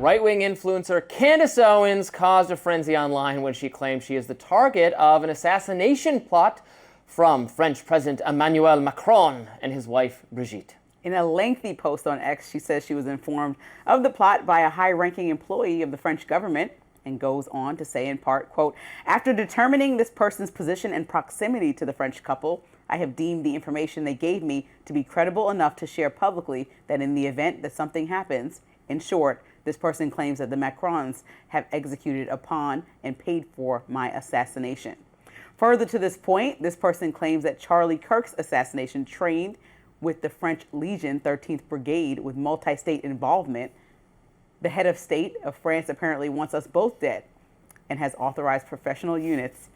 Right-wing influencer Candace Owens caused a frenzy online when she claimed she is the target of an assassination plot from French President Emmanuel Macron and his wife Brigitte. In a lengthy post on X, she says she was informed of the plot by a high-ranking employee of the French government, and goes on to say in part, quote, "After determining this person's position and proximity to the French couple, I have deemed the information they gave me to be credible enough to share publicly that in the event that something happens, in short, this person claims that the Macrons have executed upon and paid for my assassination." Further to this point, this person claims that Charlie Kirk's assassination trained with the French Legion 13th Brigade with multi-state involvement. The head of state of France apparently wants us both dead and has authorized professional units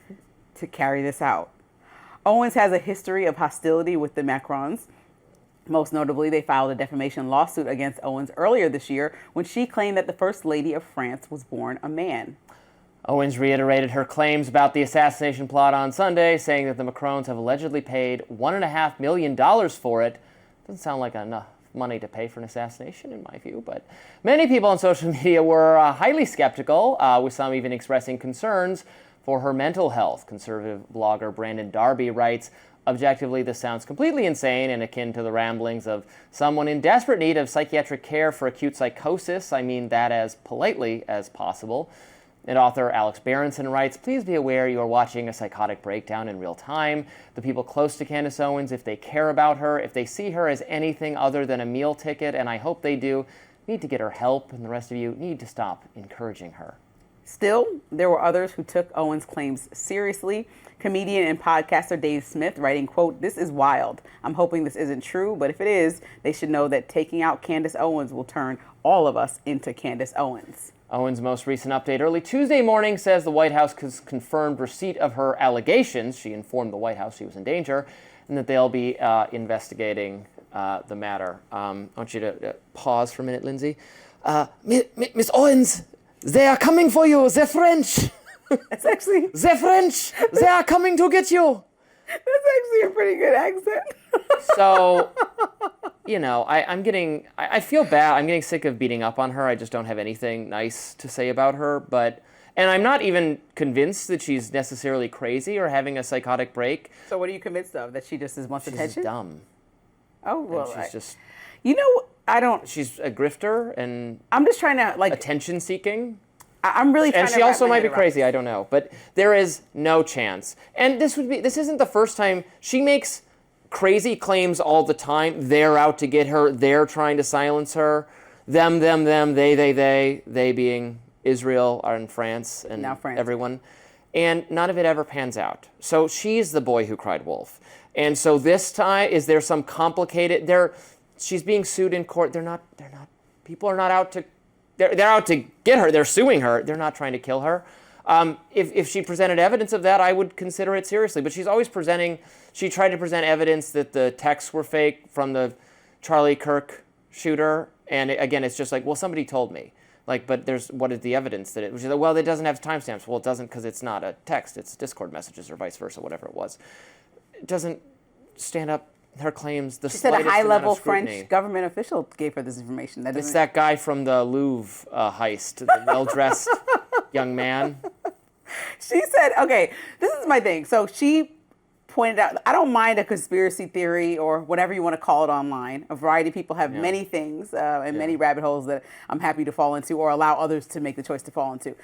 to carry this out. Owens has a history of hostility with the Macrons. Most notably, they filed a defamation lawsuit against Owens earlier this year when she claimed that the First Lady of France was born a man. Owens reiterated her claims about the assassination plot on Sunday, saying that the Macrons have allegedly paid $1.5 million for it. Doesn't sound like enough money to pay for an assassination, in my view, but many people on social media were highly skeptical, with some even expressing concerns for her mental health. Conservative blogger Brandon Darby writes, "Objectively, this sounds completely insane and akin to the ramblings of someone in desperate need of psychiatric care for acute psychosis. I mean that as politely as possible." And author Alex Berenson writes, "Please be aware you are watching a psychotic breakdown in real time. The people close to Candace Owens, if they care about her, if they see her as anything other than a meal ticket, and I hope they do, need to get her help, and the rest of you need to stop encouraging her." Still, there were others who took Owens' claims seriously. Comedian and podcaster Dave Smith writing, quote, "This is wild. I'm hoping this isn't true, but if it is, they should know that taking out Candace Owens will turn all of us into Candace Owens." Owens' most recent update early Tuesday morning says the White House has confirmed receipt of her allegations. She informed the White House she was in danger and that they'll be investigating the matter. I want you to pause for a minute, Lindsay. Miss Owens, they are coming for you. They're French. That's actually... They're French. They are coming to get you. That's actually a pretty good accent. So, you know, I feel bad. I'm getting sick of beating up on her. I just don't have anything nice to say about her. And I'm not even convinced that she's necessarily crazy or having a psychotic break. So what are you convinced of? That she just wants attention? She's dumb. Oh, well, and she's just... You know, I don't... She's a grifter and... I'm just trying to, like... Attention-seeking. I'm really trying to... And she also might be crazy, I don't know. But there is no chance. And this isn't the first time. She makes crazy claims all the time. They're out to get her. They're trying to silence her. Them, they being Israel and France and now France. Everyone. And none of it ever pans out. So she's the boy who cried wolf. And so this time, is there some complicated... She's being sued in court. People are not out to... They're out to get her. They're suing her. They're not trying to kill her. If she presented evidence of that, I would consider it seriously. But she's always she tried to present evidence that the texts were fake from the Charlie Kirk shooter. And again, it's just like, well, somebody told me. Like, but what is the evidence that it, well, it doesn't have timestamps. Well, it doesn't because it's not a text. It's Discord messages or vice versa, whatever it was. It doesn't stand up. Her claims the She said slightest a high-level amount of scrutiny. French government official gave her this information. It's that guy from the Louvre heist, the well-dressed young man. She said, okay, this is my thing. So she pointed out, I don't mind a conspiracy theory or whatever you want to call it online. A variety of people have many things and many rabbit holes that I'm happy to fall into or allow others to make the choice to fall into.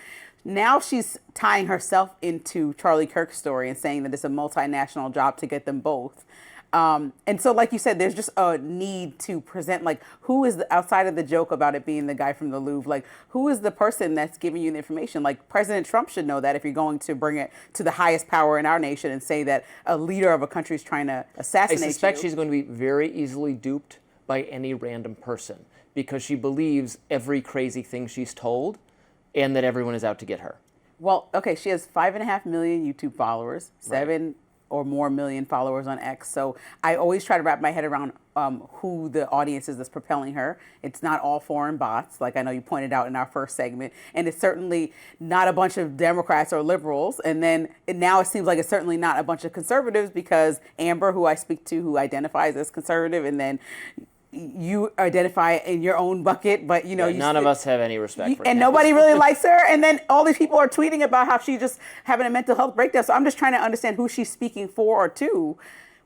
Now she's tying herself into Charlie Kirk's story and saying that it's a multinational job to get them both. And so, like you said, there's just a need to present, like, who is outside of the joke about it being the guy from the Louvre, like, who is the person that's giving you the information? Like, President Trump should know that if you're going to bring it to the highest power in our nation and say that a leader of a country is trying to assassinate you. I suspect she's going to be very easily duped by any random person because she believes every crazy thing she's told and that everyone is out to get her. Well, okay, she has 5.5 million YouTube followers, 7 or more million followers on X. So I always try to wrap my head around who the audience is that's propelling her. It's not all foreign bots, like I know you pointed out in our first segment. And it's certainly not a bunch of Democrats or liberals. And then now it seems like it's certainly not a bunch of conservatives because Amber, who I speak to, who identifies as conservative, and then you identify in your own bucket, but you know, none of us have any respect for and Candace. nobody really likes her. And then all these people are tweeting about how she's just having a mental health breakdown. So I'm just trying to understand who she's speaking for or to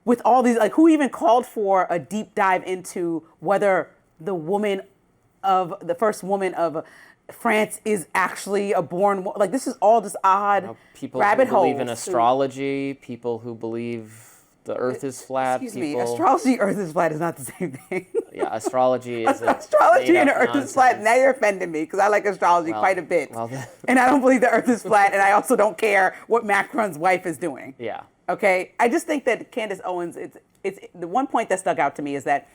with all these, like, who even called for a deep dive into whether the first woman of France is actually a born, like, this is all just odd people rabbit who believe holes in astrology, people who believe the earth is flat. Excuse me, astrology, earth is flat is not the same thing. Yeah, astrology is astrology and the earth nonsense. is flat. Now you're offending me because I like astrology quite a bit. And I don't believe the earth is flat, and I also don't care what Macron's wife is doing. Yeah. Okay? I just think that Candace Owens, it's the one point that stuck out to me is that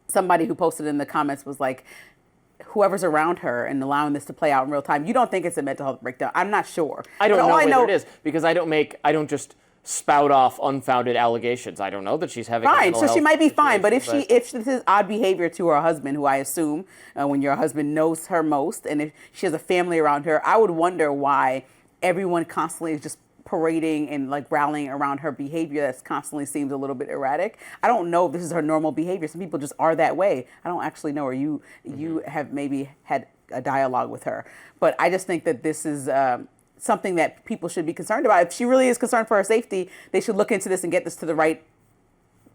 somebody who posted in the comments was like, whoever's around her and allowing this to play out in real time, you don't think it's a mental health breakdown. I'm not sure. I don't know whether it is, because I don't just spout off unfounded allegations. I don't know that she's having fine. So she might be fine, but if this is odd behavior to her husband, who I assume when your husband knows her most, and if she has a family around her, I would wonder why everyone constantly is just parading and like rallying around her behavior that constantly seems a little bit erratic. I don't know if this is her normal behavior. Some people just are that way. I don't actually know, or you have maybe had a dialogue with her, but I just think that this is something that people should be concerned about. If she really is concerned for her safety, they should look into this and get this to the right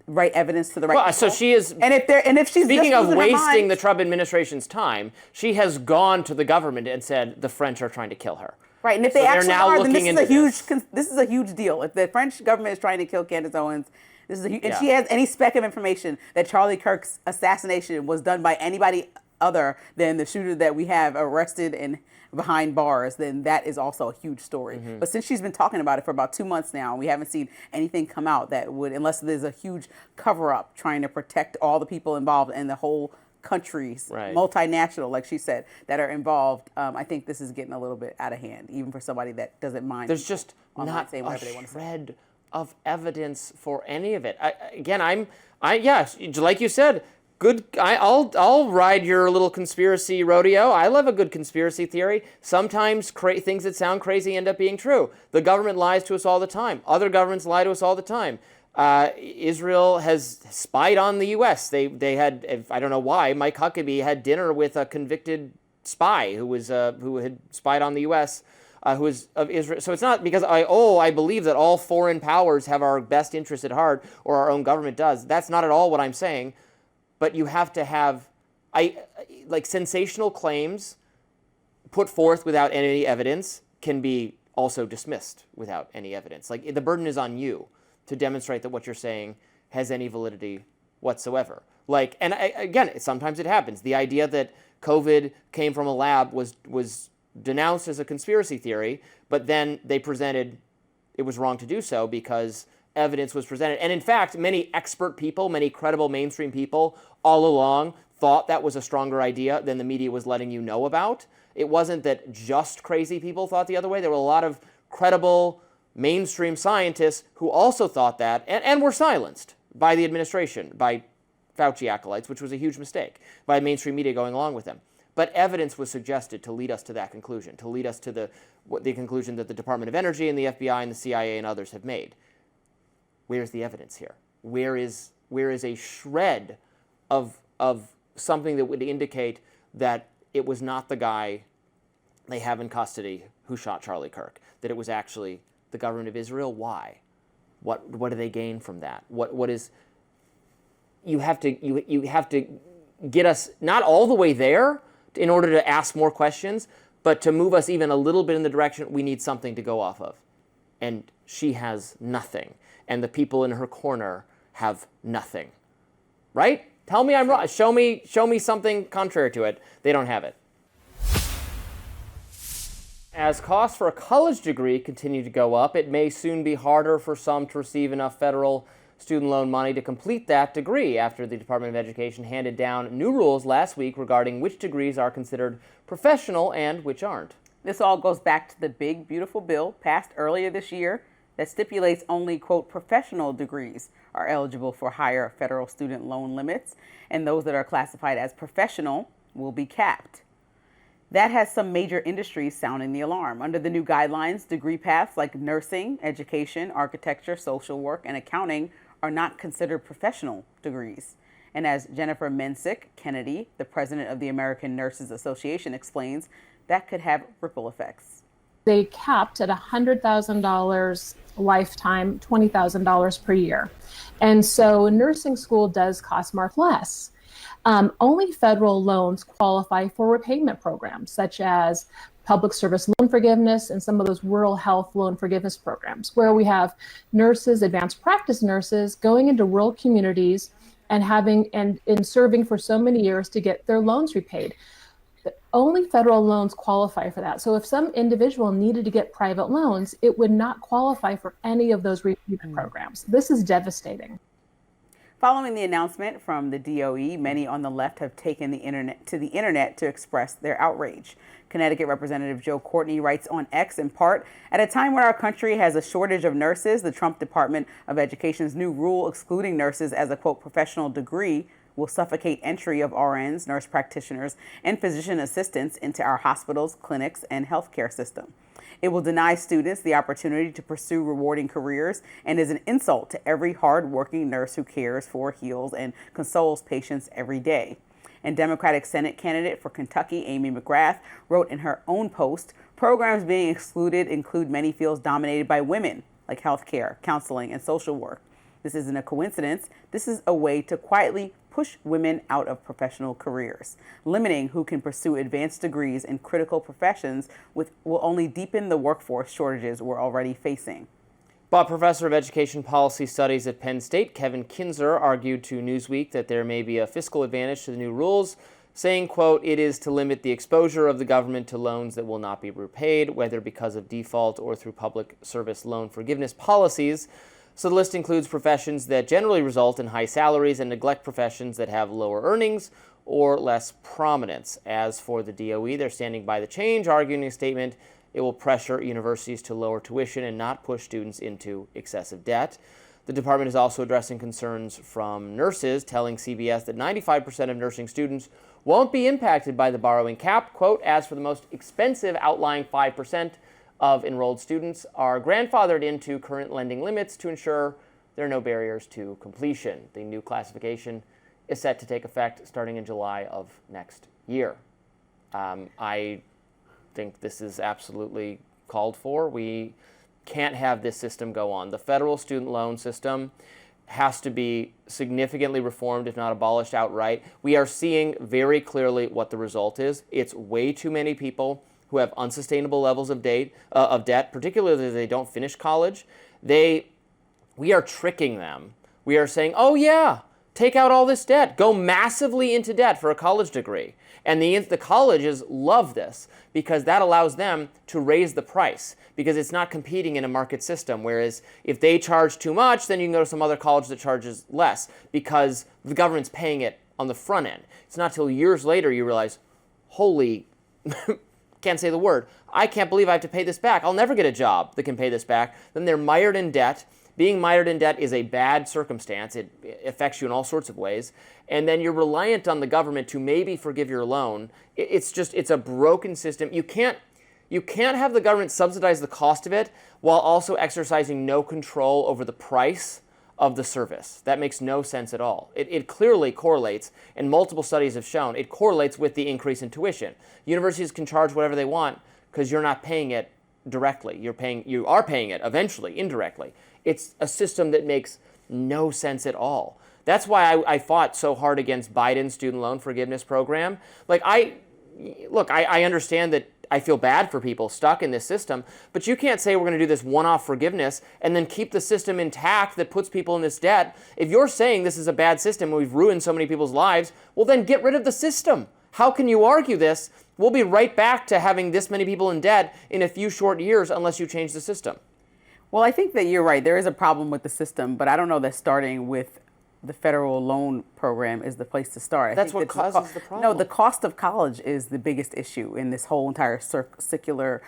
evidence to the right people. So she is, and if she's speaking of wasting mind, the Trump administration's time, she has gone to the government and said the French are trying to kill her. Right, and if they actually are, then this is a huge deal. If the French government is trying to kill Candace Owens, this is and she has any speck of information that Charlie Kirk's assassination was done by anybody other than the shooter that we have arrested and behind bars, then that is also a huge story. Mm-hmm. But since she's been talking about it for about 2 months now, we haven't seen anything come out that would, unless there's a huge cover-up trying to protect all the people involved and the whole countries, multinational, like she said, that are involved. I think this is getting a little bit out of hand, even for somebody that doesn't mind. There's just not a shred of evidence for any of it. Like you said, good. I'll ride your little conspiracy rodeo. I love a good conspiracy theory. Sometimes things that sound crazy end up being true. The government lies to us all the time. Other governments lie to us all the time. Israel has spied on the U.S. They had, I don't know why, Mike Huckabee had dinner with a convicted spy who had spied on the U.S. Who was of Israel. So it's not because I believe that all foreign powers have our best interest at heart, or our own government does. That's not at all what I'm saying. But you have to have, sensational claims put forth without any evidence can be also dismissed without any evidence. Like, the burden is on you to demonstrate that what you're saying has any validity whatsoever. Sometimes it happens. The idea that COVID came from a lab was denounced as a conspiracy theory, but then they presented it was wrong to do so because evidence was presented. And in fact, many expert people, many credible mainstream people all along thought that was a stronger idea than the media was letting you know about. It wasn't that just crazy people thought the other way. There were a lot of credible mainstream scientists who also thought that and were silenced by the administration, by Fauci acolytes, which was a huge mistake, by mainstream media going along with them. But evidence was suggested to lead us to that conclusion, to lead us to the conclusion that the Department of Energy and the FBI and the CIA and others have made. Where's the evidence here? Where is a shred of something that would indicate that it was not the guy they have in custody who shot Charlie Kirk, that it was actually the government of Israel? Why? What do they gain from that? What is you have to get us not all the way there in order to ask more questions, but to move us even a little bit in the direction we need something to go off of. And she has nothing. And the people in her corner have nothing. Right? Tell me I'm wrong. Show me something contrary to it. They don't have it. As costs for a college degree continue to go up, it may soon be harder for some to receive enough federal student loan money to complete that degree after the Department of Education handed down new rules last week regarding which degrees are considered professional and which aren't. This all goes back to the big, beautiful bill passed earlier this year that stipulates only, quote, professional degrees are eligible for higher federal student loan limits, and those that are classified as professional will be capped. That has some major industries sounding the alarm. Under the new guidelines, degree paths like nursing, education, architecture, social work, and accounting are not considered professional degrees. And as Jennifer Mensick Kennedy, the president of the American Nurses Association, explains, that could have ripple effects. They capped at $100,000 lifetime, $20,000 per year. And so nursing school does cost much less. Only federal loans qualify for repayment programs, such as public service loan forgiveness and some of those rural health loan forgiveness programs, where we have nurses, advanced practice nurses, going into rural communities and serving for so many years to get their loans repaid. Only federal loans qualify for that. So if some individual needed to get private loans, it would not qualify for any of those repayment programs. This is devastating. Following the announcement from the DOE, many on the left have taken the internet to express their outrage. Connecticut Representative Joe Courtney writes on X, in part, at a time when our country has a shortage of nurses, the Trump Department of Education's new rule excluding nurses as a, quote, professional degree will suffocate entry of RNs, nurse practitioners, and physician assistants into our hospitals, clinics, and healthcare system. It will deny students the opportunity to pursue rewarding careers and is an insult to every hard-working nurse who cares for, heals, and consoles patients every day. And Democratic Senate candidate for Kentucky, Amy McGrath, wrote in her own post, programs being excluded include many fields dominated by women, like healthcare, counseling, and social work. This isn't a coincidence. This is a way to quietly push women out of professional careers. Limiting who can pursue advanced degrees in critical professions will only deepen the workforce shortages we're already facing. But Professor of Education Policy Studies at Penn State, Kevin Kinzer, argued to Newsweek that there may be a fiscal advantage to the new rules, saying, quote, it is to limit the exposure of the government to loans that will not be repaid, whether because of default or through public service loan forgiveness policies. So the list includes professions that generally result in high salaries and neglect professions that have lower earnings or less prominence. As for the DOE, they're standing by the change, arguing in a statement it will pressure universities to lower tuition and not push students into excessive debt. The department is also addressing concerns from nurses, telling CBS that 95% of nursing students won't be impacted by the borrowing cap. Quote, as for the most expensive outlying 5%, of enrolled students are grandfathered into current lending limits to ensure there are no barriers to completion. The new classification is set to take effect starting in July of next year. I think this is absolutely called for. We can't have this system go on. The federal student loan system has to be significantly reformed, if not abolished outright. We are seeing very clearly what the result is. It's way too many people who have unsustainable levels of debt, particularly if they don't finish college. We are tricking them. We are saying, oh yeah, take out all this debt, go massively into debt for a college degree. And the colleges love this because that allows them to raise the price because it's not competing in a market system. Whereas if they charge too much, then you can go to some other college that charges less because the government's paying it on the front end. It's not till years later you realize, holy, can't say the word, I can't believe I have to pay this back. I'll never get a job that can pay this back. Then they're mired in debt. Being mired in debt is a bad circumstance. It affects you in all sorts of ways. And then you're reliant on the government to maybe forgive your loan. It's a broken system. You can't have the government subsidize the cost of it while also exercising no control over the price of the service. That makes no sense at all. It clearly correlates, and multiple studies have shown, it correlates with the increase in tuition. Universities can charge whatever they want because you're not paying it directly. You are paying it eventually, indirectly. It's a system that makes no sense at all. That's why I fought so hard against Biden's student loan forgiveness program. I understand that I feel bad for people stuck in this system, but you can't say we're going to do this one-off forgiveness and then keep the system intact that puts people in this debt. If you're saying this is a bad system and we've ruined so many people's lives, well then get rid of the system. How can you argue this? We'll be right back to having this many people in debt in a few short years unless you change the system. Well, I think that you're right. There is a problem with the system, but I don't know that starting with the federal loan program is the place to start. That's what causes the problem. No, the cost of college is the biggest issue in this whole entire circular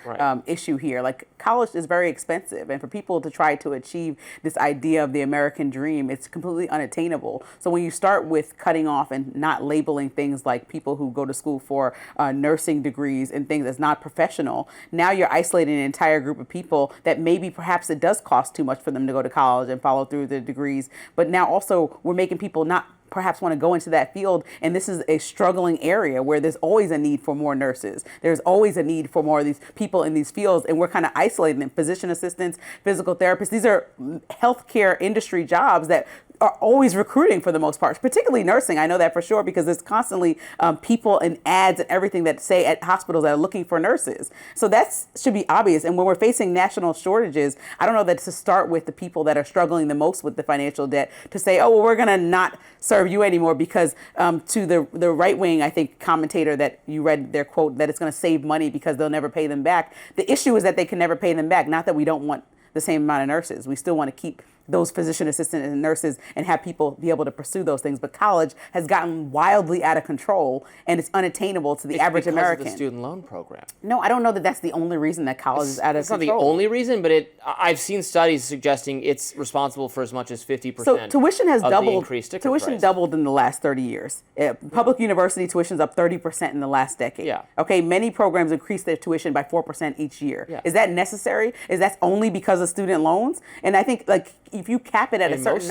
issue here. Like, college is very expensive, and for people to try to achieve this idea of the American dream, it's completely unattainable. So when you start with cutting off and not labeling things like people who go to school for nursing degrees and things as not professional, now you're isolating an entire group of people that maybe perhaps it does cost too much for them to go to college and follow through their degrees, but now also we're making people not perhaps want to go into that field. And this is a struggling area where there's always a need for more nurses. There's always a need for more of these people in these fields. And we're kind of isolating them. Physician assistants, physical therapists, these are healthcare industry jobs that are always recruiting for the most part, particularly nursing. I know that for sure because there's constantly people and ads and everything that say at hospitals that are looking for nurses. So that should be obvious. And when we're facing national shortages, I don't know that to start with the people that are struggling the most with the financial debt to say, oh, well, we're going to not serve you anymore because to the right wing, I think, commentator that you read their quote that it's going to save money because they'll never pay them back. The issue is that they can never pay them back. Not that we don't want the same amount of nurses. We still want to keep those physician assistants and nurses and have people be able to pursue those things. But college has gotten wildly out of control and it's unattainable to the average American. Because of the student loan program. No, I don't know that that's the only reason that college is out of control. It's not the only reason, but I've seen studies suggesting it's responsible for as much as 50% so tuition has of doubled, the increased sticker tuition price. doubled in the last 30 years. Public university tuition's up 30% in the last decade. Yeah. Okay, many programs increase their tuition by 4% each year. Yeah. Is that necessary? Is that only because of student loans? And I think like if you cap it at a certain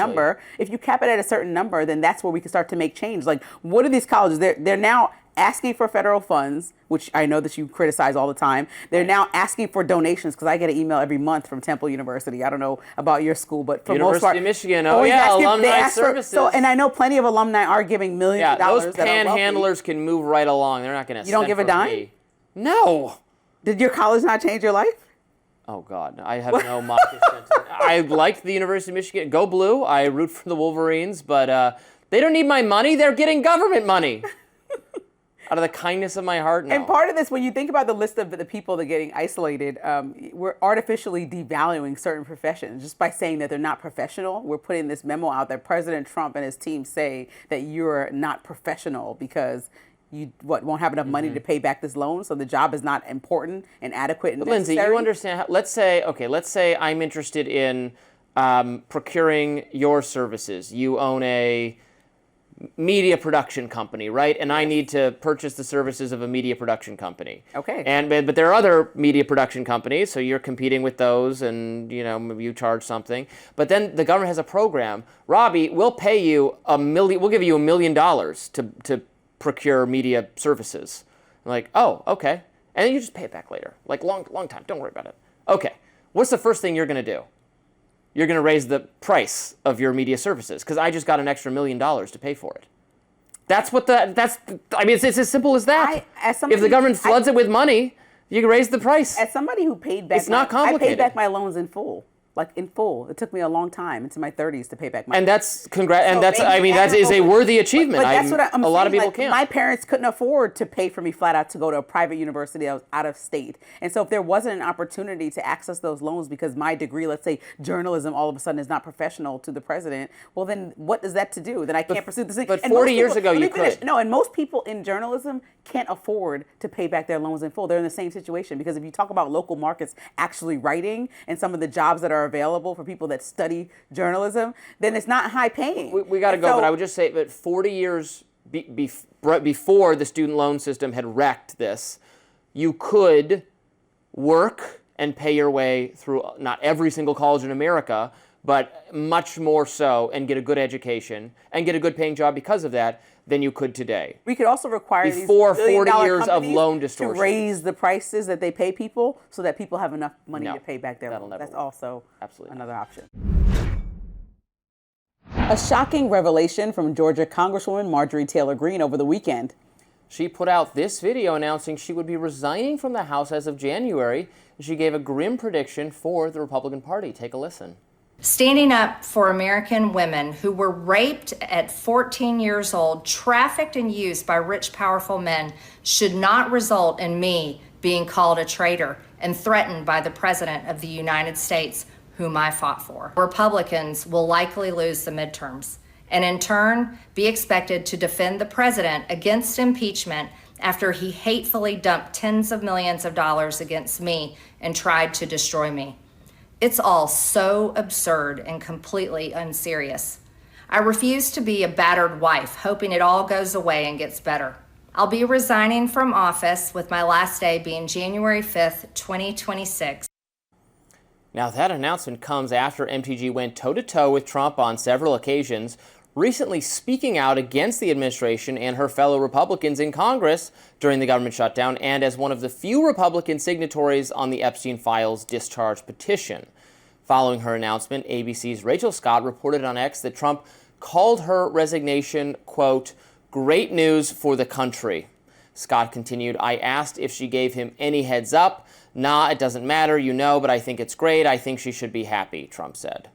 number, then that's where we can start to make change. Like, what are these colleges? They're now asking for federal funds, which I know that you criticize all the time. They're now asking for donations because I get an email every month from Temple University. I don't know about your school, but for most part, University of Michigan. Oh yeah, alumni services. And I know plenty of alumni are giving millions of dollars. Those panhandlers can move right along. They're not going to. You don't give a dime? No. Did your college not change your life? Oh, God. I have no mockish sentiment. I liked the University of Michigan. Go Blue. I root for the Wolverines, but they don't need my money. They're getting government money. Out of the kindness of my heart, no. And part of this, when you think about the list of the people that are getting isolated, we're artificially devaluing certain professions just by saying that they're not professional. We're putting this memo out that President Trump and his team say that you're not professional because you won't have enough money to pay back this loan, so the job is not important and adequate and necessary. Lindsay, you understand, let's say I'm interested in procuring your services. You own a media production company, right? And I need to purchase the services of a media production company. Okay. But there are other media production companies, so you're competing with those, and maybe you charge something. But then the government has a program. Robbie, we'll pay you we'll give you $1 million to procure media services. I'm like, oh, okay. And then you just pay it back later. Like long time. Don't worry about it. Okay. What's the first thing you're going to do? You're going to raise the price of your media services because I just got an extra $1 million to pay for it. It's as simple as that. If the government floods it with money, you can raise the price. As somebody who paid back, it's not complicated. I paid back my loans in full. Like in full. It took me a long time, into my 30s, to pay back my loans. That is a worthy achievement. But that's what I'm saying. A lot of people can't. My parents couldn't afford to pay for me flat out to go to a private university that was out of state. And so if there wasn't an opportunity to access those loans because my degree, let's say journalism, all of a sudden is not professional to the president, well then what is that to do? Then I can't pursue this thing. But 40 years ago you could. No, and most people in journalism can't afford to pay back their loans in full. They're in the same situation because if you talk about local markets actually writing and some of the jobs that are available for people that study journalism, then it's not high paying. We got to go, but I would just say that 40 years before the student loan system had wrecked this, you could work and pay your way through not every single college in America, but much more so, and get a good education and get a good paying job because of that than you could today. We could also require before these 40 years of loan distortion to raise the prices that they pay people so that people have enough money to pay back their loans. That's also another option. A shocking revelation from Georgia Congresswoman Marjorie Taylor Greene over the weekend. She put out this video announcing she would be resigning from the House as of January. She gave a grim prediction for the Republican Party. Take a listen. Standing up for American women who were raped at 14 years old, trafficked and used by rich, powerful men should not result in me being called a traitor and threatened by the President of the United States, whom I fought for. Republicans will likely lose the midterms and in turn be expected to defend the President against impeachment after he hatefully dumped tens of millions of dollars against me and tried to destroy me. It's all so absurd and completely unserious. I refuse to be a battered wife, hoping it all goes away and gets better. I'll be resigning from office with my last day being January 5th, 2026. Now that announcement comes after MTG went toe-to-toe with Trump on several occasions, recently speaking out against the administration and her fellow Republicans in Congress during the government shutdown, and as one of the few Republican signatories on the Epstein files discharge petition. Following her announcement, ABC's Rachel Scott reported on X that Trump called her resignation, quote, "great news for the country." Scott continued, "I asked if she gave him any heads up. Nah, it doesn't matter, you know, but I think it's great. I think she should be happy," Trump said.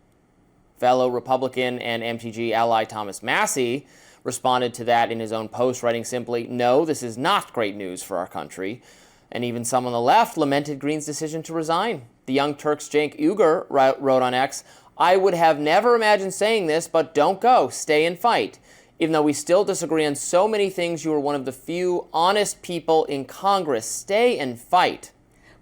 Fellow Republican and MTG ally Thomas Massie responded to that in his own post, writing simply, "No, this is not great news for our country." And even some on the left lamented Green's decision to resign. The Young Turks' Cenk Uygur wrote on X, "I would have never imagined saying this, but don't go, stay and fight. Even though we still disagree on so many things, you are one of the few honest people in Congress. Stay and fight."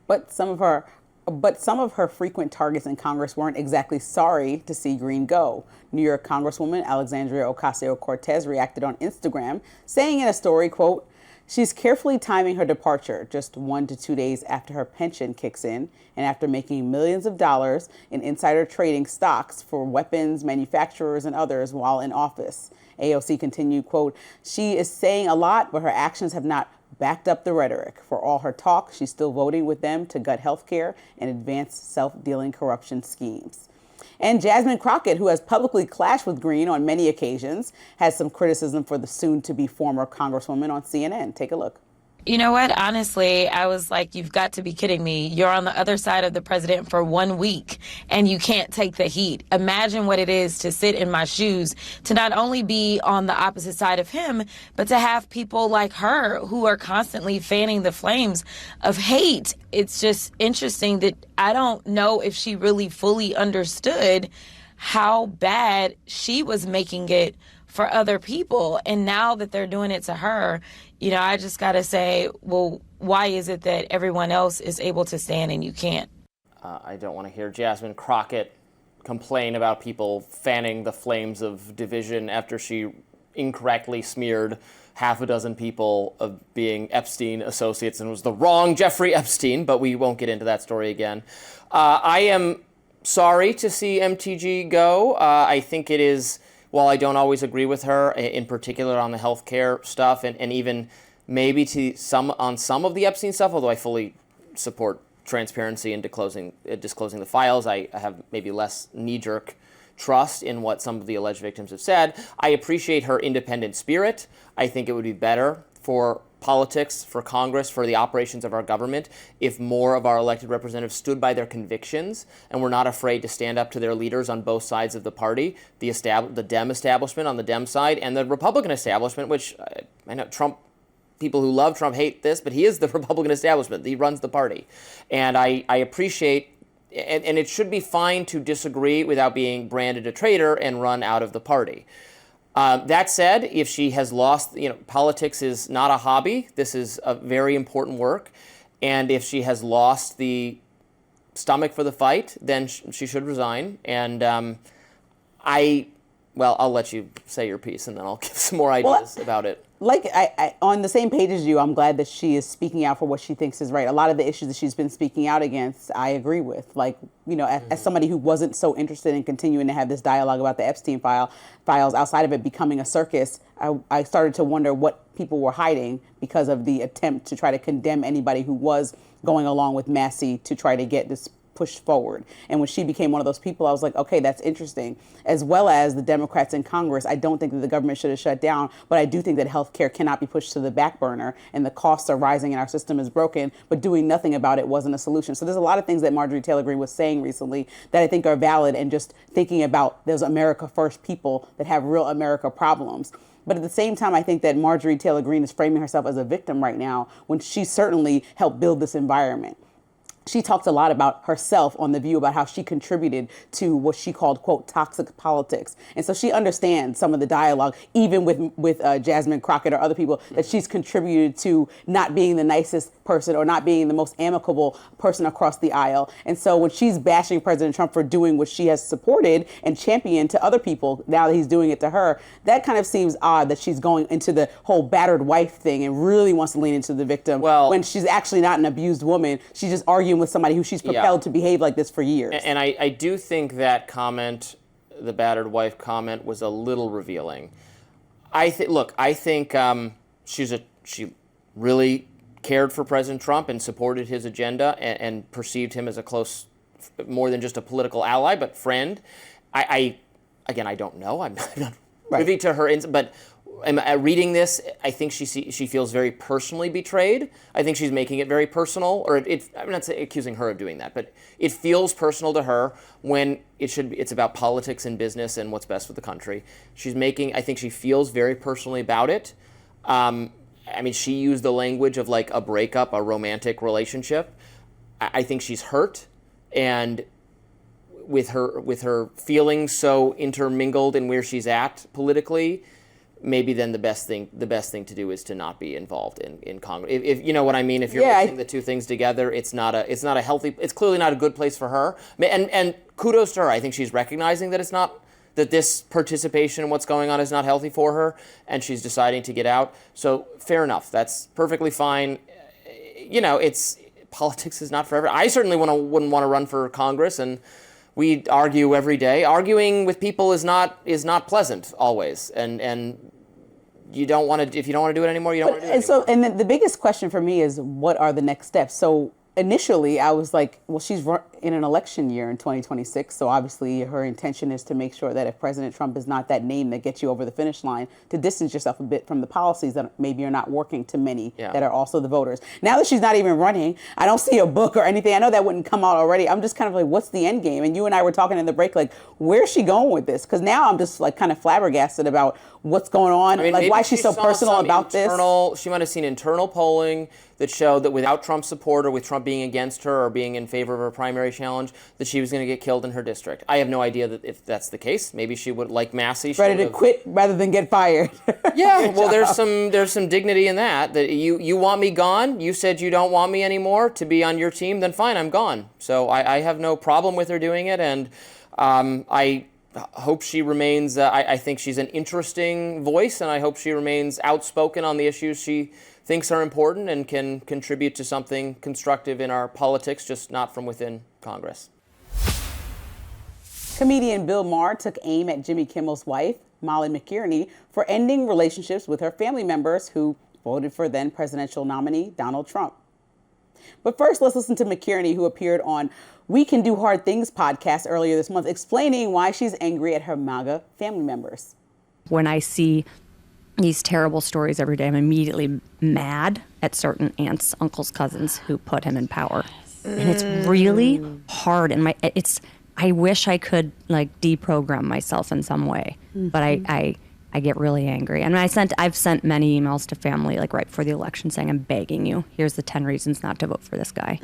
But some of her frequent targets in Congress weren't exactly sorry to see Green go. New York Congresswoman Alexandria Ocasio-Cortez reacted on Instagram, saying in a story, quote, "She's carefully timing her departure just 1 to 2 days after her pension kicks in and after making millions of dollars in insider trading stocks for weapons manufacturers and others while in office." AOC continued, quote, "She is saying a lot, but her actions have not backed up the rhetoric. For all her talk, she's still voting with them to gut health care and advance self-dealing corruption schemes." And Jasmine Crockett, who has publicly clashed with Green on many occasions, has some criticism for the soon-to-be former Congresswoman on CNN. Take a look. You know what? Honestly, I was like, you've got to be kidding me. You're on the other side of the president for 1 week and you can't take the heat. Imagine what it is to sit in my shoes, to not only be on the opposite side of him, but to have people like her who are constantly fanning the flames of hate. It's just interesting that I don't know if she really fully understood how bad she was making it for other people. And now that they're doing it to her, you know, I just got to say, well, why is it that everyone else is able to stand and you can't? I don't want to hear Jasmine Crockett complain about people fanning the flames of division after she incorrectly smeared half a dozen people of being Epstein associates and was the wrong Jeffrey Epstein, but we won't get into that story again. I am sorry to see MTG go. I think it is, while I don't always agree with her, in particular on the healthcare stuff, and even maybe on some of the Epstein stuff, although I fully support transparency and disclosing the files, I have maybe less knee-jerk trust in what some of the alleged victims have said. I appreciate her independent spirit. I think it would be better for politics, for Congress, for the operations of our government, if more of our elected representatives stood by their convictions and were not afraid to stand up to their leaders on both sides of the party, the Dem establishment on the Dem side and the Republican establishment, which I know people who love Trump hate this, but he is the Republican establishment. He runs the party. And I appreciate, and it should be fine to disagree without being branded a traitor and run out of the party. That said, if she has lost, politics is not a hobby. This is a very important work. And if she has lost the stomach for the fight, then she should resign. And I'll let you say your piece and then I'll give some more ideas about it. Like I on the same page as you, I'm glad that she is speaking out for what she thinks is right. A lot of the issues that she's been speaking out against, I agree with. Like, as somebody who wasn't so interested in continuing to have this dialogue about the Epstein files outside of it becoming a circus, I started to wonder what people were hiding because of the attempt to try to condemn anybody who was going along with Massie to try to get this pushed forward. And when she became one of those people, I was like, okay, that's interesting. As well as the Democrats in Congress, I don't think that the government should have shut down, but I do think that healthcare cannot be pushed to the back burner and the costs are rising and our system is broken, but doing nothing about it wasn't a solution. So there's a lot of things that Marjorie Taylor Greene was saying recently that I think are valid, and just thinking about those America First people that have real America problems. But at the same time, I think that Marjorie Taylor Greene is framing herself as a victim right now when she certainly helped build this environment. She talked a lot about herself on The View about how she contributed to what she called, quote, toxic politics. And so she understands some of the dialogue, even with Jasmine Crockett or other people, that she's contributed to not being the nicest person or not being the most amicable person across the aisle. And so when she's bashing President Trump for doing what she has supported and championed to other people, now that he's doing it to her, that kind of seems odd that she's going into the whole battered wife thing and really wants to lean into the victim when she's actually not an abused woman. She's just arguing with somebody who she's propelled to behave like this for years. And I do think that comment the battered wife comment was a little revealing. I think she really cared for President Trump and supported his agenda and perceived him as a close, more than just a political ally, but friend. I don't know. I'm not privy to her, but reading this, I think she feels very personally betrayed. I think she's making it very personal, I'm not accusing her of doing that, but it feels personal to her when it's about politics and business and what's best for the country. I think she feels very personally about it. She used the language of like a breakup, a romantic relationship. I think she's hurt, and with her feelings so intermingled in where she's at politically, maybe then the best thing to do is to not be involved in Congress. If you know what I mean, if you're mixing the two things together, it's clearly not a good place for her. And kudos to her. I think she's recognizing that this participation in what's going on is not healthy for her, and she's deciding to get out. So fair enough. That's perfectly fine. Politics is not forever. I certainly wouldn't want to run for Congress, and we argue every day. Arguing with people is not pleasant always, and you don't want to. If you don't want to do it anymore, you don't want to do it anymore. And then the biggest question for me is, what are the next steps? So initially, I was like, well, she's in an election year in 2026, so obviously her intention is to make sure that if President Trump is not that name that gets you over the finish line, to distance yourself a bit from the policies that maybe are not working to many that are also the voters. Now that she's not even running, I don't see a book or anything. I know that wouldn't come out already. I'm just kind of like, what's the end game? And you and I were talking in the break, like, where's she going with this? Because now I'm just like kind of flabbergasted about what's going on, like why she's so personal about this. She might have seen internal polling that showed that without Trump's support or with Trump being against her or being in favor of her primary challenge, that she was going to get killed in her district. I have no idea that if that's the case. Maybe she would, like Massey, ready to quit rather than get fired. Yeah, well, there's some dignity in that. That you want me gone. You said you don't want me anymore to be on your team. Then fine, I'm gone. So I have no problem with her doing it, and I hope she remains. I think she's an interesting voice, and I hope she remains outspoken on the issues she thinks are important and can contribute to something constructive in our politics, just not from within Congress. Comedian Bill Maher took aim at Jimmy Kimmel's wife, Molly McKierney, for ending relationships with her family members who voted for then presidential nominee Donald Trump. But first, let's listen to McKierney, who appeared on We Can Do Hard Things podcast earlier this month, explaining why she's angry at her MAGA family members. When I see these terrible stories every day, I'm immediately mad at certain aunts, uncles, cousins who put him in power. And it's really hard. And I wish I could like deprogram myself in some way, but I get really angry. And I've sent many emails to family like right before the election saying, I'm begging you, here's the 10 reasons not to vote for this guy.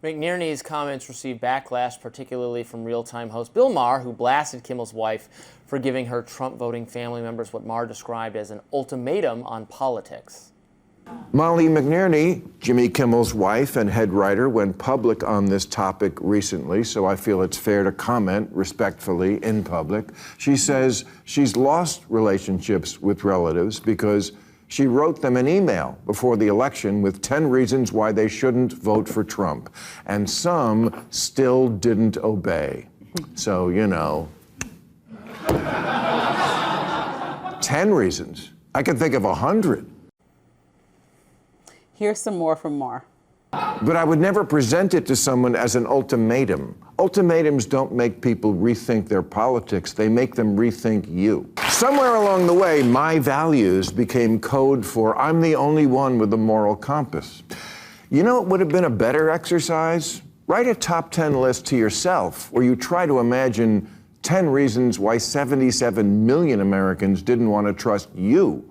McNerney's comments received backlash, particularly from Real-Time host Bill Maher, who blasted Kimmel's wife for giving her Trump-voting family members what Maher described as an ultimatum on politics. Molly McNerney, Jimmy Kimmel's wife and head writer, went public on this topic recently, so I feel it's fair to comment respectfully in public. She says she's lost relationships with relatives because she wrote them an email before the election with 10 reasons why they shouldn't vote for Trump, and some still didn't obey. So, 10 reasons. I could think of 100. Here's some more from Maher. But I would never present it to someone as an ultimatum. Ultimatums don't make people rethink their politics. They make them rethink you. Somewhere along the way, my values became code for I'm the only one with a moral compass. You know what would have been a better exercise? Write a top 10 list to yourself where you try to imagine 10 reasons why 77 million Americans didn't want to trust you.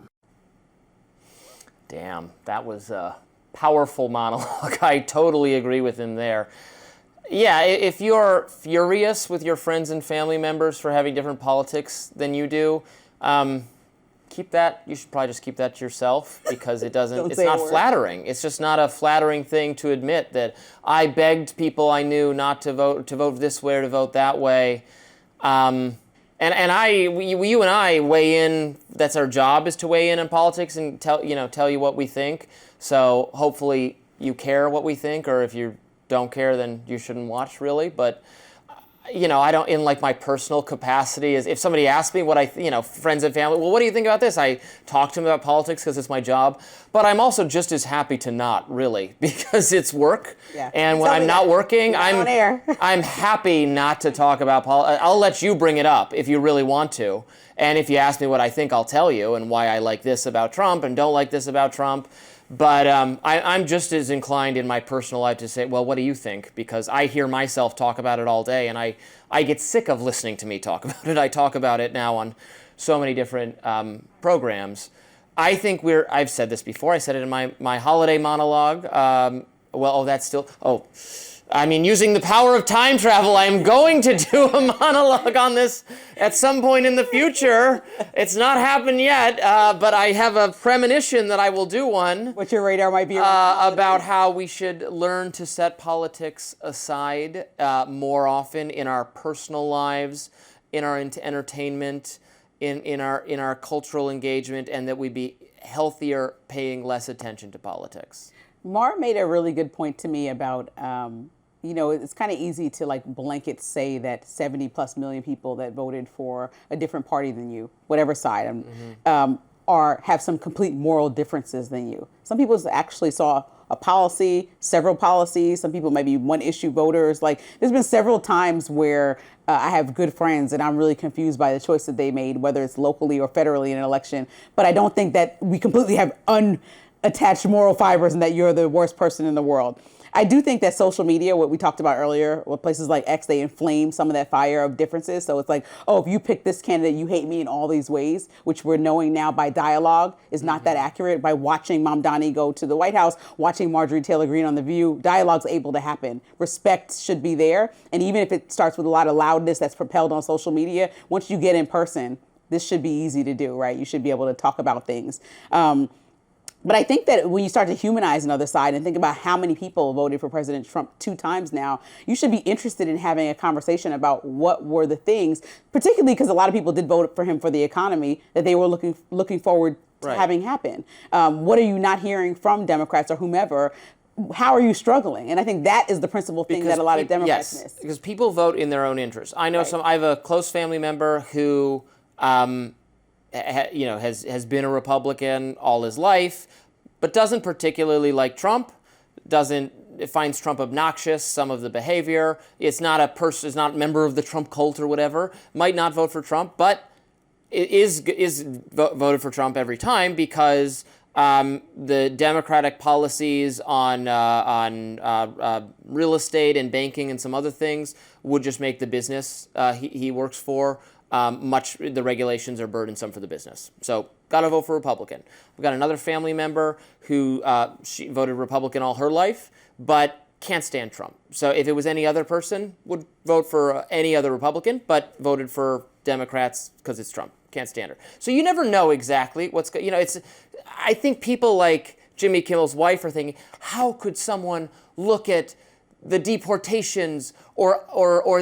Damn, that was a powerful monologue. I totally agree with him there. Yeah, if you're furious with your friends and family members for having different politics than you do, keep that. You should probably just keep that to yourself because it doesn't. It's not flattering. It's just not a flattering thing to admit that I begged people I knew not to vote this way or to vote that way. You and I weigh in. That's our job, is to weigh in on politics and tell you what we think. So hopefully you care what we think, or if you don't care, then you shouldn't watch really. But I don't, in like my personal capacity, is if somebody asks me what friends and family, well, what do you think about this? I talk to them about politics because it's my job, but I'm also just as happy to not really because it's work. Yeah. And when I'm not working, on air. I'm happy not to talk about politics. I'll let you bring it up if you really want to. And if you ask me what I think, I'll tell you and why I like this about Trump and don't like this about Trump. But I'm just as inclined in my personal life to say, well, what do you think? Because I hear myself talk about it all day, and I get sick of listening to me talk about it. I talk about it now on so many different programs. I think I've said this before. I said it in my holiday monologue. Using the power of time travel, I'm going to do a monologue on this at some point in the future. It's not happened yet, but I have a premonition that I will do one. What your radar might be about how we should learn to set politics aside more often in our personal lives, in our entertainment, in our cultural engagement, and that we be healthier paying less attention to politics. Mar made a really good point to me about, it's kind of easy to like blanket say that 70 plus million people that voted for a different party than you, whatever side, have some complete moral differences than you. Some people actually saw a policy, several policies. Some people maybe one issue voters. Like there's been several times where I have good friends and I'm really confused by the choice that they made, whether it's locally or federally in an election. But I don't think that we completely have unattached moral fibers and that you're the worst person in the world. I do think that social media, what we talked about earlier, with places like X, they inflame some of that fire of differences. So it's like, oh, if you pick this candidate, you hate me in all these ways, which we're knowing now by dialogue is not that accurate. By watching Mamdani go to the White House, watching Marjorie Taylor Greene on The View, dialogue's able to happen. Respect should be there. And even if it starts with a lot of loudness that's propelled on social media, once you get in person, this should be easy to do, right? You should be able to talk about things. But I think that when you start to humanize another side and think about how many people voted for President Trump 2 times now, you should be interested in having a conversation about what were the things, particularly because a lot of people did vote for him for the economy, that they were looking forward to having happen. What are you not hearing from Democrats or whomever? How are you struggling? And I think that is the principal thing that a lot of Democrats miss. Because people vote in their own interest. I know I have a close family member who has been a Republican all his life, but doesn't particularly like Trump, finds Trump obnoxious, some of the behavior. It's not a member of the Trump cult or whatever, might not vote for Trump, but is voted for Trump every time because the Democratic policies on real estate and banking and some other things would just make the business he works for the regulations are burdensome for the business. So got to vote for Republican. We've got another family member who she voted Republican all her life, but can't stand Trump. So if it was any other person, would vote for any other Republican, but voted for Democrats because it's Trump. Can't stand her. So you never know exactly what's going. I think people like Jimmy Kimmel's wife are thinking, how could someone look at the deportations or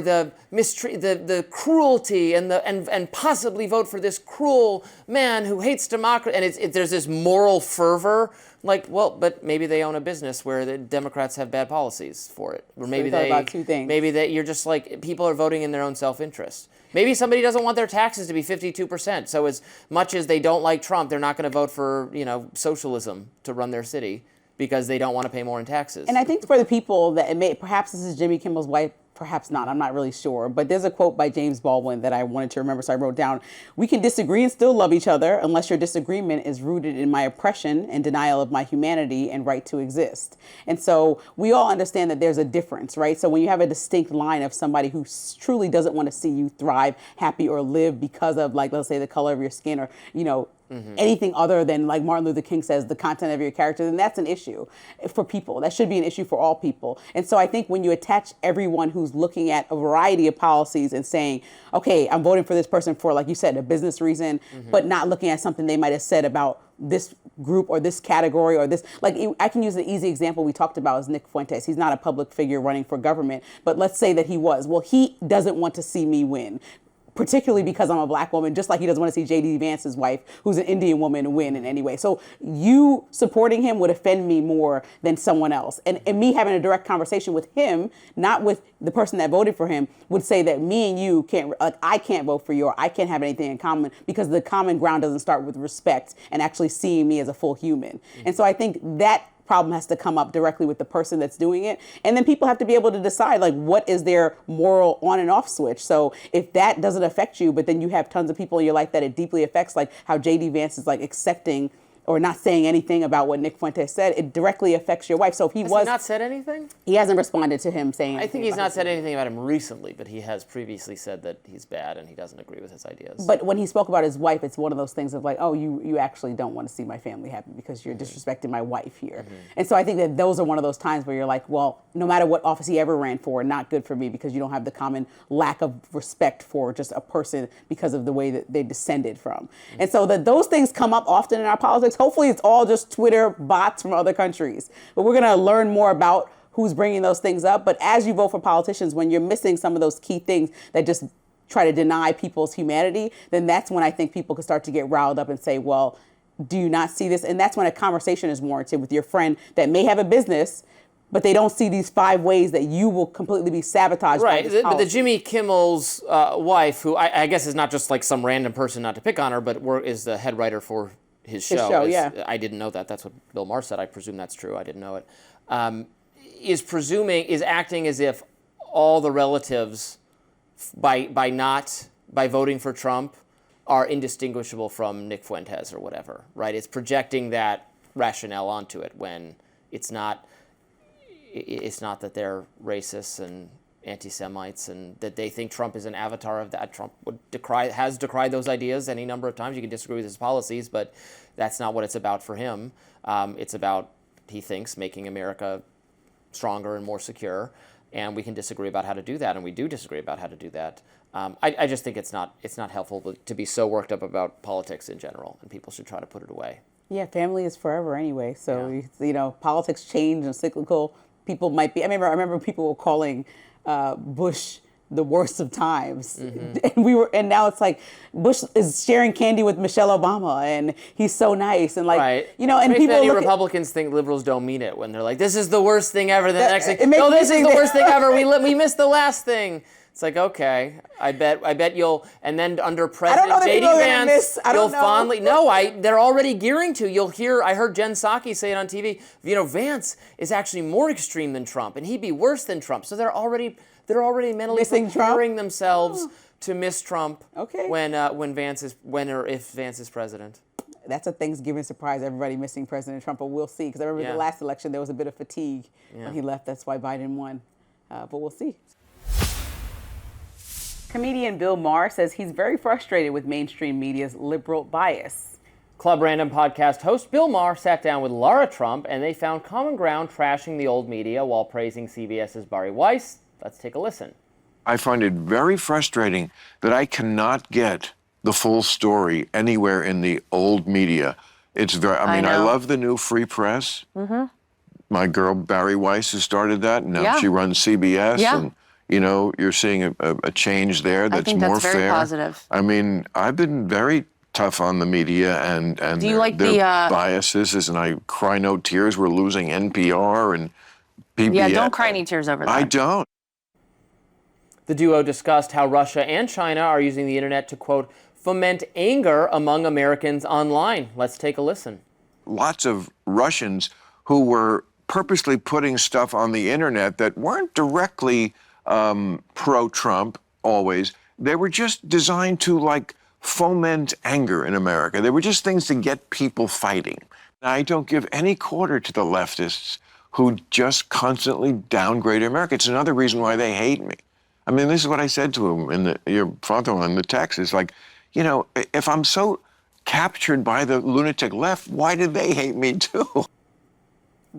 the the cruelty and possibly vote for this cruel man who hates democracy, and there's this moral fervor, like, well, but maybe they own a business where the Democrats have bad policies for it, or maybe about 2 things. Maybe you're just like, people are voting in their own self-interest. Maybe somebody doesn't want their taxes to be 52%, so as much as they don't like Trump, they're not going to vote for socialism to run their city, because they don't want to pay more in taxes. And I think for the people that perhaps this is Jimmy Kimmel's wife, perhaps not, I'm not really sure. But there's a quote by James Baldwin that I wanted to remember, so I wrote down, "We can disagree and still love each other unless your disagreement is rooted in my oppression and denial of my humanity and right to exist." And so we all understand that there's a difference, right? So when you have a distinct line of somebody who truly doesn't want to see you thrive, happy, or live because of, like, let's say the color of your skin or, anything other than, like Martin Luther King says, the content of your character, then that's an issue for people. That should be an issue for all people. And so I think when you attach everyone who's looking at a variety of policies and saying, okay, I'm voting for this person for, like you said, a business reason, but not looking at something they might have said about this group or this category or this, like, I can use an easy example we talked about is Nick Fuentes. He's not a public figure running for government, but let's say that he was. Well, he doesn't want to see me win. particularly because I'm a black woman, just like he doesn't want to see J.D. Vance's wife, who's an Indian woman, win in any way. So you supporting him would offend me more than someone else. And me having a direct conversation with him, not with the person that voted for him, would say that me and you can't, I can't vote for you, or I can't have anything in common, because the common ground doesn't start with respect and actually seeing me as a full human. And so I think that problem has to come up directly with the person that's doing it. And then people have to be able to decide, like, what is their moral on and off switch. So if that doesn't affect you, but then you have tons of people in your life that it deeply affects, like how J.D. Vance is like accepting or not saying anything about what Nick Fuentes said, it directly affects your wife. So if he Has was he not said anything? He hasn't responded to him saying I anything think he's about not his said anything about him recently, but he has previously said that he's bad and he doesn't agree with his ideas. But when he spoke about his wife, it's one of those things of like, oh, you actually don't want to see my family happy because you're disrespecting my wife here. And so I think that those are one of those times where you're like, well, no matter what office he ever ran for, not good for me, because you don't have the common lack of respect for just a person because of the way that they descended from. And so that those things come up often in our politics. Hopefully it's all just Twitter bots from other countries. But we're going to learn more about who's bringing those things up. But as you vote for politicians, when you're missing some of those key things that just try to deny people's humanity, then that's when I think people can start to get riled up and say, well, do you not see this? And that's when a conversation is warranted with your friend that may have a business, but they don't see these 5 ways that you will completely be sabotaged by this But policy. the Jimmy Kimmel's wife, who I guess is not just like some random person, not to pick on her, but is the head writer for his show. I didn't know that. That's what Bill Maher said. I presume that's true. I didn't know it. Is acting as if all the relatives, by voting for Trump, are indistinguishable from Nick Fuentes or whatever, right? It's projecting that rationale onto it when it's not. It's not that they're racists and anti-Semites and that they think Trump is an avatar of that. Trump has decried those ideas any number of times. You can disagree with his policies, but that's not what it's about for him. It's about, he thinks, making America stronger and more secure, and we can disagree about how to do that, and we do disagree about how to do that. I just think it's not helpful to be so worked up about politics in general, and people should try to put it away. Yeah, family is forever anyway. So, politics change and cyclical. People might be, I remember people were calling Bush the worst of times. And now it's like Bush is sharing candy with Michelle Obama and he's so nice. And like, and people many Republicans think liberals don't mean it when they're like, this is the worst thing ever. The next thing, no, this is the worst thing ever. We missed the last thing. It's like, okay, I bet you'll, and then under President J.D. Vance, you'll fondly, they're already gearing to, you'll hear, I heard Jen Psaki say it on TV, Vance is actually more extreme than Trump, and he'd be worse than Trump. So they're already mentally preparing themselves to miss Trump when Vance is, when or if Vance is president. That's a Thanksgiving surprise, everybody missing President Trump, but we'll see. Because I remember the last election, there was a bit of fatigue when he left. That's why Biden won. But we'll see. Comedian Bill Maher says he's very frustrated with mainstream media's liberal bias. Club Random podcast host Bill Maher sat down with Lara Trump, and they found common ground trashing the old media while praising CBS's Bari Weiss. Let's take a listen. I find it very frustrating that I cannot get the full story anywhere in the old media. It's very, I love the new Free Press. Mm-hmm. My girl Bari Weiss has started that. Now she runs CBS. Yeah. And, you're seeing a change there that's more fair. Very positive. I've been very tough on the media and Do you like their biases, and I cry no tears. We're losing NPR and PBS. Yeah, don't cry any tears over that. I don't. The duo discussed how Russia and China are using the internet to, quote, foment anger among Americans online. Let's take a listen. Lots of Russians who were purposely putting stuff on the internet that weren't directly pro-Trump always. They were just designed to foment anger in America. They were just things to get people fighting. I don't give any quarter to the leftists who just constantly downgrade America. It's another reason why they hate me. This is what I said to him your father in the text. It's like, if I'm so captured by the lunatic left, why did they hate me too?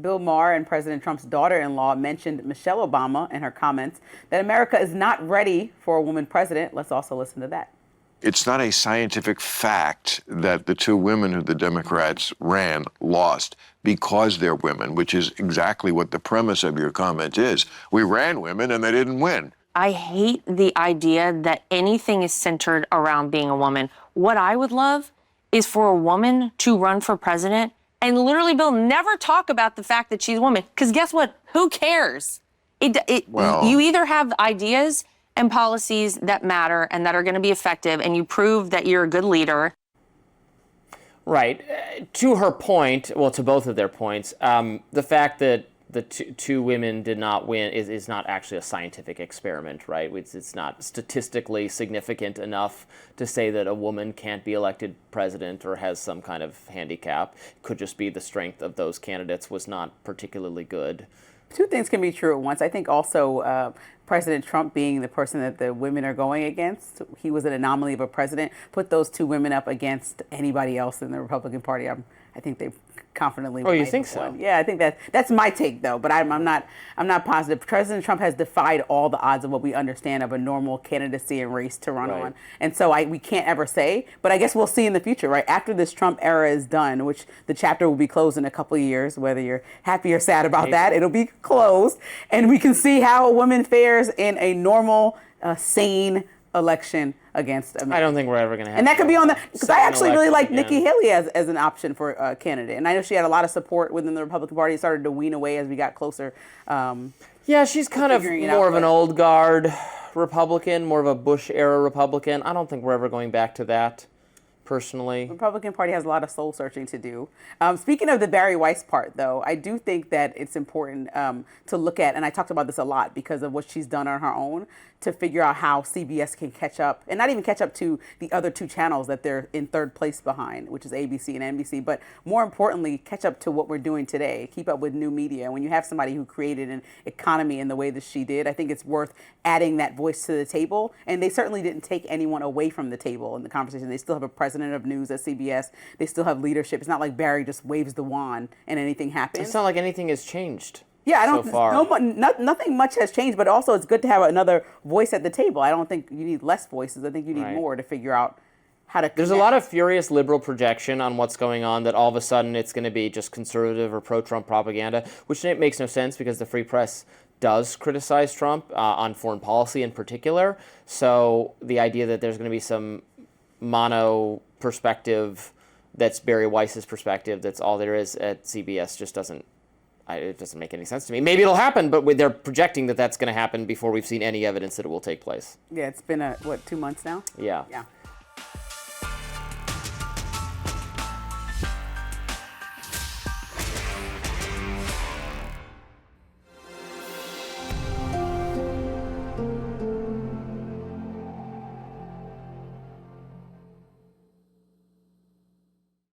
Bill Maher and President Trump's daughter-in-law mentioned Michelle Obama in her comments that America is not ready for a woman president. Let's also listen to that. It's not a scientific fact that the two women who the Democrats ran lost because they're women, which is exactly what the premise of your comment is. We ran women and they didn't win. I hate the idea that anything is centered around being a woman. What I would love is for a woman to run for president and literally, Bill, never talk about the fact that she's a woman. Because guess what? Who cares? You either have ideas and policies that matter and that are going to be effective, and you prove that you're a good leader. Right. To her point, well, to both of their points, the fact that the two women did not win is not actually a scientific experiment, right? It's not statistically significant enough to say that a woman can't be elected president or has some kind of handicap. It could just be the strength of those candidates was not particularly good. Two things can be true at once. I think also President Trump being the person that the women are going against, he was an anomaly of a president. Put those two women up against anybody else in the Republican Party, I think they confidently. Oh, you think so? Yeah, I think that's my take though. But I'm not positive. President Trump has defied all the odds of what we understand of a normal candidacy and race to run on, and so we can't ever say. But I guess we'll see in the future, right? After this Trump era is done, which the chapter will be closed in a couple of years, whether you're happy or sad about that, it'll be closed, and we can see how a woman fares in a normal, sane election against America. I don't think we're ever going to have. And that could be on the, because I actually really like again. Nikki Haley as an option for a candidate. And I know she had a lot of support within the Republican Party. It started to wean away as we got closer. Yeah, she's kind of more of an old guard Republican, more of a Bush era Republican. I don't think we're ever going back to that, personally. The Republican Party has a lot of soul searching to do. Speaking of the Barry Weiss part, though, I do think that it's important to look at, and I talked about this a lot because of what she's done on her own, to figure out how CBS can catch up, and not even catch up to the other two channels that they're in third place behind, which is ABC and NBC, but more importantly, catch up to what we're doing today, keep up with new media. When you have somebody who created an economy in the way that she did, I think it's worth adding that voice to the table, and they certainly didn't take anyone away from the table in the conversation. They still have a president of news at CBS. They still have leadership. It's not like Barry just waves the wand and anything happens. It's not like anything has changed. Yeah, I don't. So far. Nothing much has changed, but also it's good to have another voice at the table. I don't think you need less voices. I think you need more to figure out how to. There's a lot of furious liberal projection on what's going on. That all of a sudden it's going to be just conservative or pro-Trump propaganda, which makes no sense because the free press does criticize Trump on foreign policy in particular. So the idea that there's going to be some mono perspective that's Barry Weiss's perspective, that's all there is at CBS, just doesn't. It doesn't make any sense to me. Maybe it'll happen, but they're projecting that that's going to happen before we've seen any evidence that it will take place. Yeah, it's been 2 months now? Yeah. Yeah.